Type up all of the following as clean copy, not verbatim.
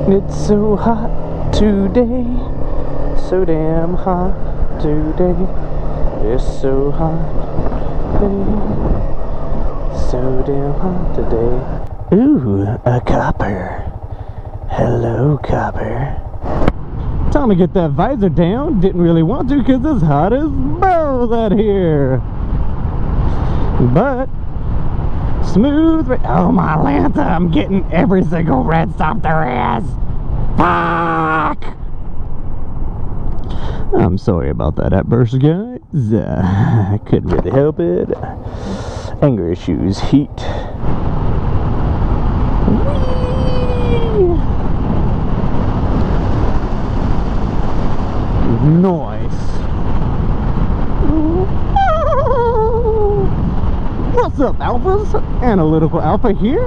It's so hot today, so damn hot today. It's so hot today, so damn hot today. Ooh, a copper. Hello, copper. Time to get that visor down. Didn't really want to because it's hot as balls out here. But smooth. Oh my Lanta, I'm getting every single red stop there is. Fuck! I'm sorry about that outburst, guys. I couldn't really help it. Anger issues, heat. Whee! Nice. What's up, Alphas? Analytical Alpha here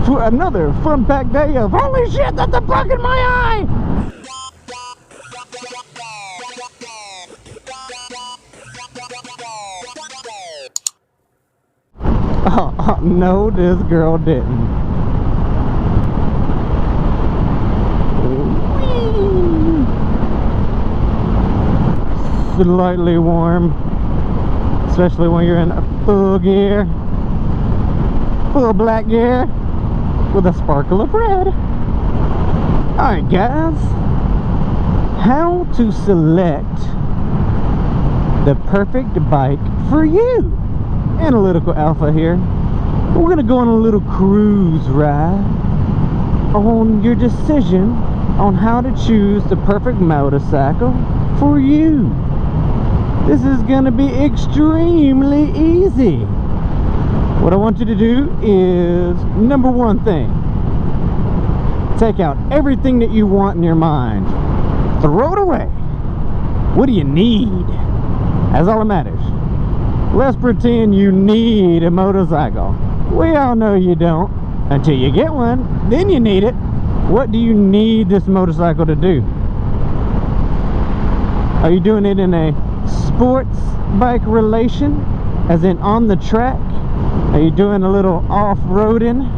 for another fun-packed day of holy shit, that's a bug in my eye! Oh, no, this girl didn't. Whee! Slightly warm, especially when you're in full gear, full black gear with a sparkle of red. Alright guys, how to select the perfect bike for you. Analytical Alpha here. We're gonna go on a little cruise ride on your decision on how to choose the perfect motorcycle for you. This is gonna be extremely easy. What I want you to do is, number one thing, take out everything that you want in your mind. Throw it away. What do you need? That's all that matters. Let's pretend you need a motorcycle. We all know you don't. Until you get one, then you need it. What do you need this motorcycle to do? Are you doing it in a sports bike relation, as in on the track? Are you doing a little off-roading,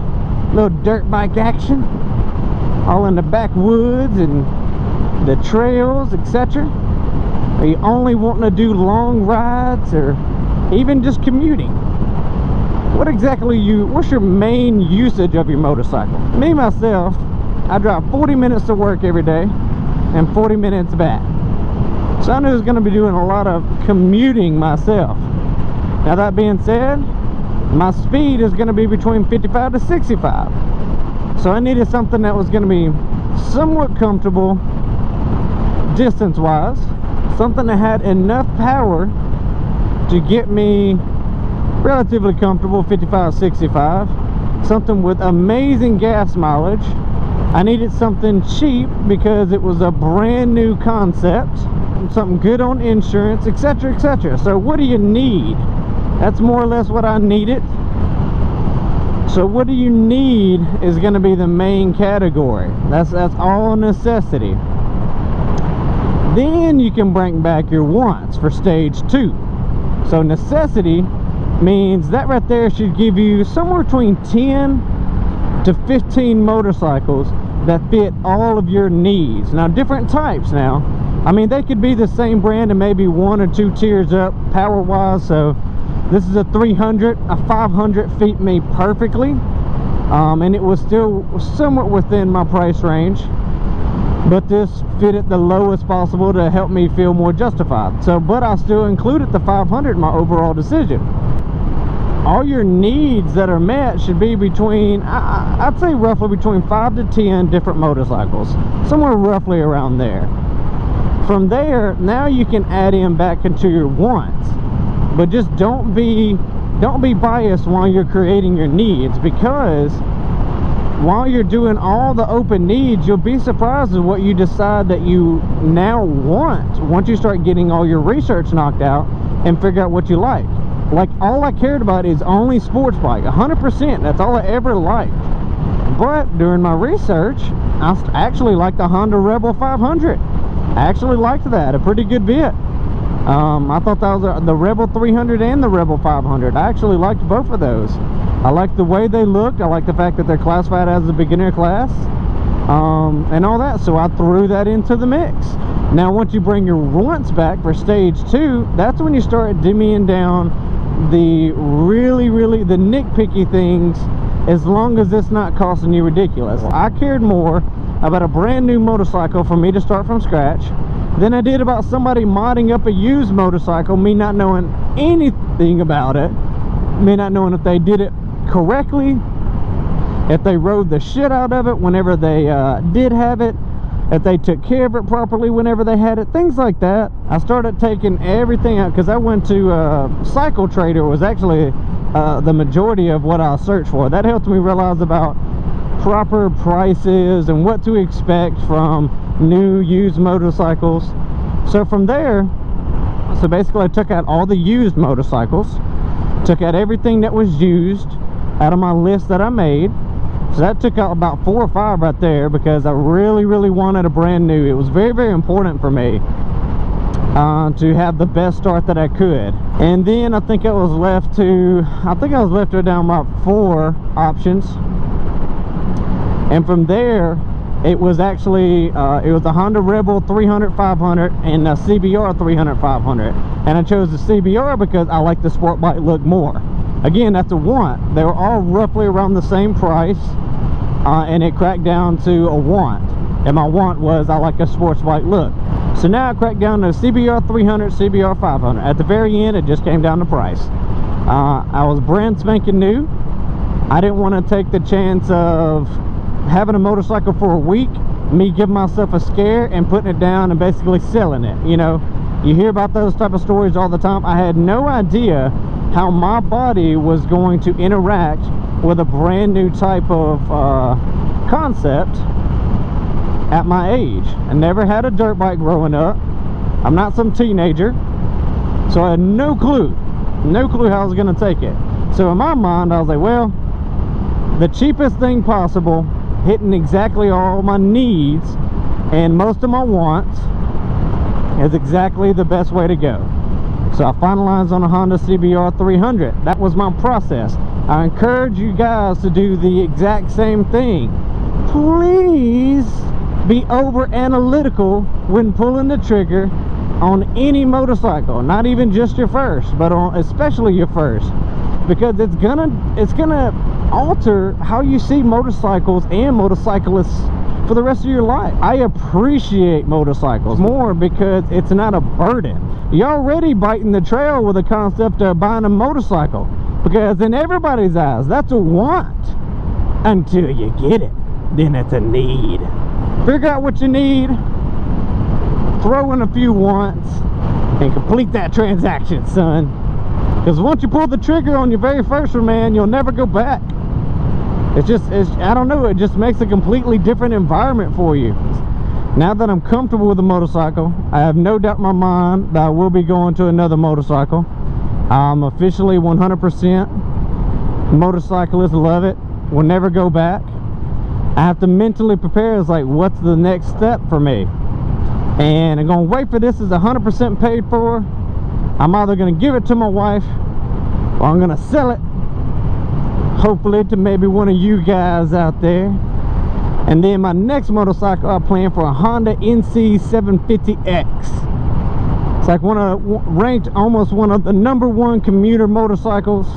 little dirt bike action, all in the backwoods and the trails, etc.? Are you only wanting to do long rides or even just commuting? What's your main usage of your motorcycle? Me, myself, I drive 40 minutes to work every day and 40 minutes back. So I knew I was going to be doing a lot of commuting myself. Now that being said, my speed is going to be between 55 to 65. So I needed something that was going to be somewhat comfortable distance-wise. Something that had enough power to get me relatively comfortable, 55, 65. Something with amazing gas mileage. I needed something cheap because it was a brand new concept. Something good on insurance, etc., etc. So what do you need? That's more or less what I needed. So what do you need is going to be the main category. That's all necessity. Then you can bring back your wants for stage 2. So necessity means that right there should give you somewhere between 10 to 15 motorcycles that fit all of your needs. Now different types now. I mean, they could be the same brand and maybe 1 or 2 tiers up power wise. So this is a 300, a 500 fit me perfectly, and it was still somewhat within my price range, but this fit at the lowest possible to help me feel more justified. So but I still included the 500 in my overall decision. All your needs that are met should be between, I'd say roughly between 5 to 10 different motorcycles, somewhere roughly around there. From there, now you can add in back into your wants, but just don't be biased while you're creating your needs, because while you're doing all the open needs, you'll be surprised at what you decide that you now want once you start getting all your research knocked out and figure out what you like. Like, all I cared about is only sports bike, 100%. That's all I ever liked. But during my research, I actually liked the Honda Rebel 500. I actually liked that a pretty good bit. I thought that was the Rebel 300 and the Rebel 500. I actually liked both of those. I liked the way they looked. I like the fact that they're classified as a beginner class. and all that. So I threw that into the mix. Now once you bring your wants back for stage 2, that's when you start dimming down the really the nitpicky things, as long as it's not costing you ridiculous. I cared more about a brand new motorcycle for me to start from scratch than I did about somebody modding up a used motorcycle, me not knowing anything about it, me not knowing if they did it correctly, if they rode the shit out of it whenever they did have it, if they took care of it properly whenever they had it, things like that. I started taking everything out, because I went to Cycle Trader was actually the majority of what I searched for. That helped me realize about proper prices and what to expect from new used motorcycles. So from there, so basically I took out all the used motorcycles, took out everything that was used out of my list that I made. So that took out about 4 or 5 right there, because I really wanted a brand new. It was very important for me to have the best start that I could. And then I think I was left to down about 4 options. And from there, it was actually it was a Honda Rebel 300/500 and a CBR 300/500. And I chose the CBR because I like the sport bike look more. Again, that's a want. They were all roughly around the same price, and it cracked down to a want. And my want was I like a sports bike look. So now I cracked down to CBR 300, CBR 500. At the very end, it just came down to price. I was brand spanking new. I didn't want to take the chance of having a motorcycle for a week, me giving myself a scare and putting it down and basically selling it. You know, you hear about those type of stories all the time. I had no idea how my body was going to interact with a brand new type of concept at my age. I never had a dirt bike growing up. I'm not some teenager, so I had no clue how I was going to take it. So in my mind, I was like, well, the cheapest thing possible, hitting exactly all my needs and most of my wants, is exactly the best way to go. So I finalized on a Honda CBR 300. That was my process. I encourage you guys to do the exact same thing. Please be over analytical when pulling the trigger on any motorcycle, not even just your first, but on especially your first, because it's gonna alter how you see motorcycles and motorcyclists for the rest of your life. I appreciate motorcycles more because it's not a burden. You're already biting the trail with the concept of buying a motorcycle, because in everybody's eyes that's a want. Until you get it, then it's a need. Figure out what you need, throw in a few wants, and complete that transaction, son. Because once you pull the trigger on your very first one, man, you'll never go back. I don't know, it just makes a completely different environment for you. Now that I'm comfortable with the motorcycle, I have no doubt in my mind that I will be going to another motorcycle. I'm officially 100% motorcyclist, love it, will never go back. I have to mentally prepare as like, what's the next step for me? And I'm gonna wait for this is 100% paid for. I'm either gonna give it to my wife or I'm gonna sell it, hopefully to maybe one of you guys out there. And then my next motorcycle, I plan for a Honda NC 750X. It's like ranked almost one of the #1 commuter motorcycles.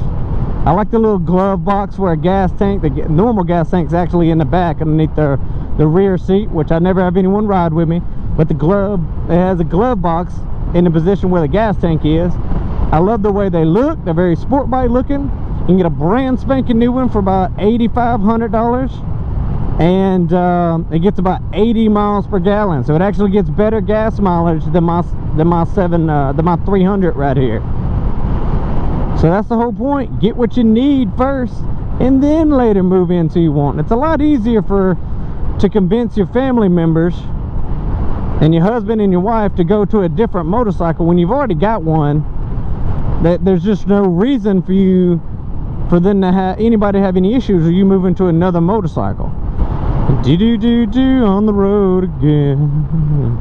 I like the little glove box where a gas tank, the normal gas tank's actually in the back underneath the rear seat, which I never have anyone ride with me. But it has a glove box in the position where the gas tank is. I love the way they look. They're very sport bike looking. You can get a brand spanking new one for about $8,500, and it gets about 80 miles per gallon. So it actually gets better gas mileage than my 300 right here. So that's the whole point. Get what you need first, and then later move into you want. It's a lot easier to convince your family members and your husband and your wife to go to a different motorcycle when you've already got one. That there's just no reason for them to have anybody have any issues with you moving to another motorcycle. On the road again.